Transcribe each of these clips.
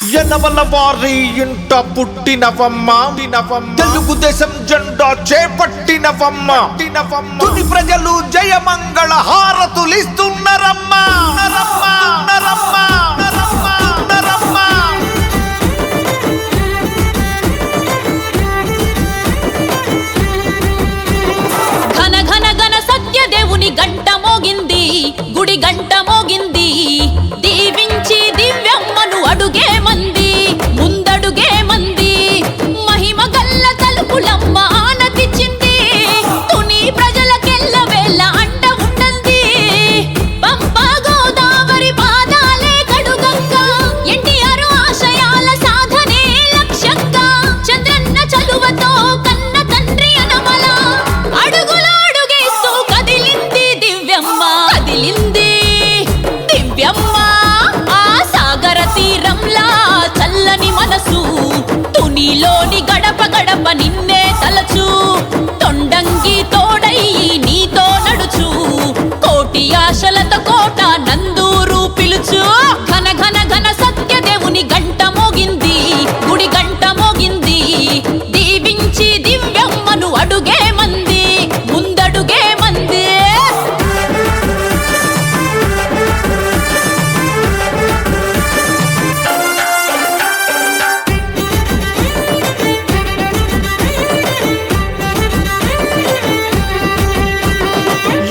యనమల వారి ఇంట పుట్టినవమ్మ, తెలుగుదేశం జెండా చేపట్టినవమ్మ, తుని ప్రజలు జయమంగళ హారతులిస్తున్నారమ్మా. ఘన ఘన ఘన సత్యదేవుని గంట మోగింది, గుడి గంట మోగింది. దీవించి దివ్యమ్మను అడుగే మంది, ముందడుగే మంది. మహిమ గల్ల తలుపులమ్మ ఆనతిచ్చింది, తుని ప్రజలకెల్ల వేళ అండ ఉండంది. పంప గోదావరి పాదాలే కడుగంగా, ఎన్టీఆర్ ఆశయాల సాధనే లక్ష్యంగా. చంద్రన్న చలువతో కన్న తండ్రి అనమల అడుగుల అడుగేస్తూ కదిలింది దివ్యమ్మ, కదిలింది దివ్యమ్మ. ఆ సాగర తీరంలా చల్లని మనసు, తునిలోని గడప గడప నిన్నే తలచు. తొండంగి తోడై నీతో నడుచు, కోటి ఆశలతో కోట నందూరు పిలుచు. ఘన ఘన ఘన సత్యదేవుని గంట మోగింది, గుడి గంట మోగింది. దీవించి దివ్యమ్మను అడుగే మంది, ముందడుగే మంది.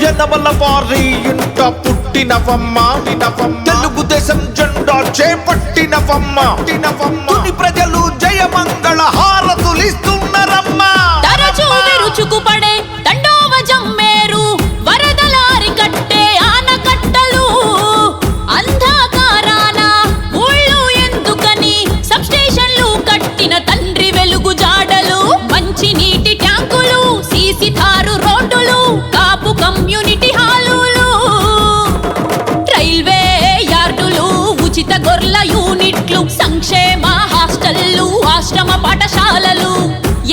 యనమల వారి ఇంట పుట్టినవమ్మ, తెలుగుదేశం జెండా చేపట్టినవమ్మ, తుని ప్రజలు జయమంగళ హారతులిస్తున్నారమ్మా. తరచూ విరుచుకుపడే తండోవ జమ్మేరు, వరదలారి కట్టే ఆనకట్టలు. అంధకారాన ఊళ్ళు ఎందుకని సబ్స్టేషన్లు కట్టిన తండ్రి వెలుగు జాడలు. మంచి నీటి ట్యాంకులు, సీసీ తారు రోడ్డులు, కాపు కమ్యూనిటీ హాలులు, రైల్వే యార్డులు, ఉచిత గొర్ల యూనిట్లు, సంక్షేమ హాస్టళ్లు, ఆశ్రమ పాఠశాలలు.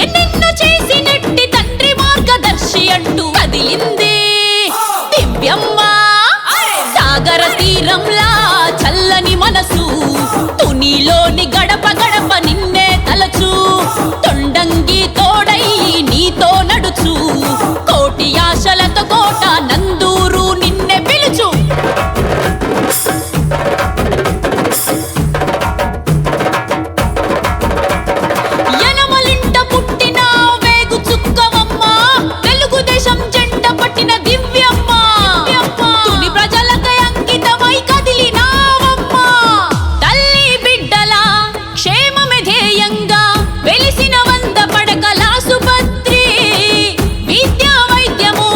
ఎన్నెన్నో చేసినట్టి తండ్రి మార్గదర్శి అంటూ కదిలింది దివ్యమ్మ. సాగర తీరంలా చల్లని మనసు, తునిలోని గడప గడప నిన్నే తలచు. తొండంగి తోడై నీతో నడుచు, కోటి ఆశలతో కోట నందూరు నిన్నే పిలుచు. యనమలింట పుట్టిన వేగు చుక్కవమ్మ, తెలుగుదేశం జెండ పట్టిన దివ్యమ్మ. తుని ప్రజలకై అంకితమై కదిలినావమ్మ. తల్లి బిడ్డల క్షేమమే ధ్యేయంగా వెలిసిన 100 పడకల సుభద్రి. విద్యా వైద్యము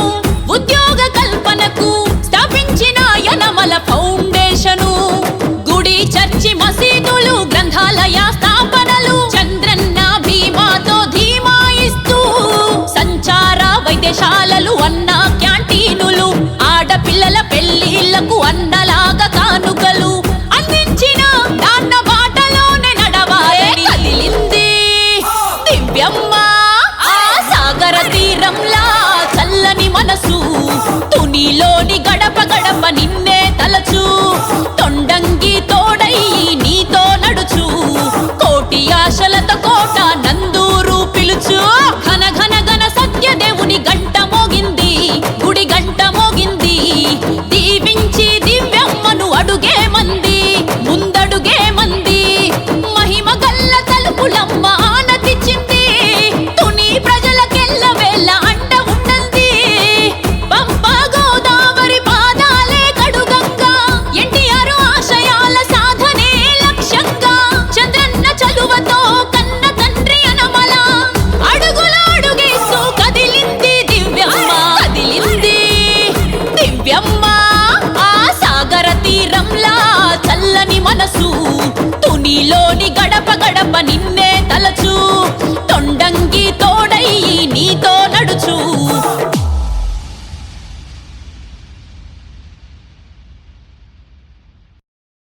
ఉద్యోగ కల్పనకు స్థాపించిన యనమల ఫౌండేషను. గుడి చర్చి మసీదులు గ్రంథాలయ స్థాపనలు, చంద్రన్న భీమాతో ధీమా ఇస్తూ. సంచార వైద్యశాలలు, అన్న క్యాంటీనులు, ఆడపిల్లల పెళ్లిళ్లకు అన్నలాగా కానుకలు అందించిన నాన్న బాటలోనే నడవాలని కదిలింది దివ్యమ్మ. ఆ సాగర తీరంలా చల్లని మనసు, తునిలోని గడప గడప నిన్నే తలచు. తొండంగి తోడై నీతో నడుచు, కోటి ఆశలతో కోట నందూరు పిలుచు. ఘన ఘన ఘన సత్యదేవుని గంట మోగింది, గుడి గంట మోగింది. దీవించి దివ్యమ్మను అడుగే మంది, ముందడుగే మంది. మహిమ గల్ల తలుపులమ్మ ఆనతిచ్చింది, తుని ప్రజలకెల్ల వేళ అండ ఉండంది. పంప గోదావరి పాదాలే కడుగంగా, ఎన్టీఆర్ ఆశయాల సాధనే లక్ష్యంగా. చంద్రన్న చలువతో కన్న తండ్రి అనమల అడుగుల అడుగేస్తూ కదిలింది దివ్యమ్మ, కదిలింది దివ్యమ్మ. ఆ సాగర తీరంలా చల్లని మనసు, తునిలోని గడప గడప నిన్నే